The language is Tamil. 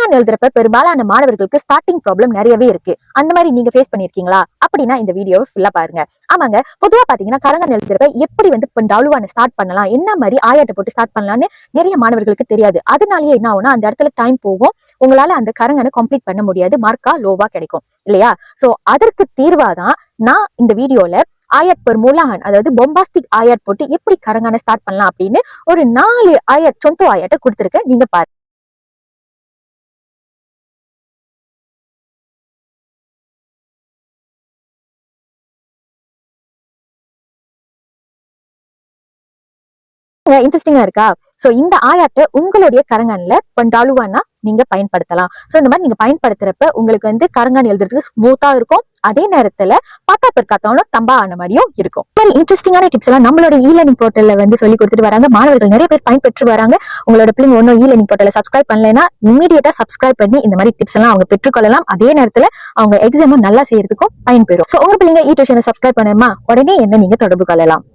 கரங்கான் எழுதுறப்ப பெரும்பாலான மாணவர்களுக்கு ஸ்டார்டிங் ப்ராப்ளம் நிறையவே இருக்கு. அந்த மாதிரி நீங்க ஃபேஸ் பண்ணிருக்கீங்களா? அப்படின்னா இந்த வீடியோவை ஃபுல்லா பாருங்க. ஆமாங்க, பொதுவா பாத்தீங்கன்னா கரங்கான் எழுதுறப்ப எப்படி வந்து டாலுவான ஸ்டார்ட் பண்ணலாம், என்ன மாதிரி ஆயாட்ட போட்டு ஸ்டார்ட் பண்ணலாம்னு நிறைய மாணவர்களுக்கு தெரியாது. அதனாலேயே என்ன ஆகும்னா அந்த இடத்துல டைம் போகும், உங்களால அந்த கரங்கனை கம்ப்ளீட் பண்ண முடியாது, மார்க்கா லோவா கிடைக்கும் இல்லையா? சோ அதற்கு தீர்வாதான் நான் இந்த வீடியோல ஆயட் பெர் மூலாஹன், அதாவது பொம்பாஸ்டிக் ஆயட் போட்டு எப்படி கரங்கான ஸ்டார்ட் பண்ணலாம் அப்படின்னு ஒரு 4 ஆயட் சொந்த ஆயட்டை கொடுத்துருக்கேன். நீங்க பாருங்க. இன்ட்ரெஸ்டிங்கா இருக்கா? சோ இந்த ஆயாட்டை உங்களுடைய கரங்கான்ல டாலுவானா நீங்க பயன்படுத்தலாம். சோ இந்த மாதிரி நீங்க பயன்படுத்துறப்ப உங்களுக்கு வந்து கரங்கான் எழுதுறதுக்கு ஸ்மூத்தா இருக்கும், அதே நேரத்துல பாத்தா பெருக்காத்தாலும் தம்பா ஆன மாதிரியும் இருக்கும். இந்த மாதிரி இன்ட்ரெஸ்டிங்கான டிப்ஸ் எல்லாம் நம்மளோட இ-லேர்னிங் போர்ட்டல்ல வந்து சொல்லி கொடுத்துட்டு வராங்க. மாணவர்கள் நிறைய பேர் பயன்பெற்று வராங்க. உங்களோட பிள்ளைங்க ஒன்னும் இ-லேர்னிங் போர்ட்டலை சப்ஸ்கிரைப் பண்ணலைன்னா இமீடியட்டா சப்ஸ்கிரைப் பண்ணி இந்த மாதிரி டிப்ஸ் எல்லாம் அவங்க பெற்றுக்கொள்ளலாம். அதே நேரத்துல அவங்க எக்ஸாமும் நல்லா செய்யறதுக்கும் பயன்பெறும். சோ உங்க பிள்ளைங்க இ-டியூஷனை சப்ஸ்கிரைப் பண்ணணுமா? உடனே என்ன நீங்க தொடர்பு கொள்ளலாம்.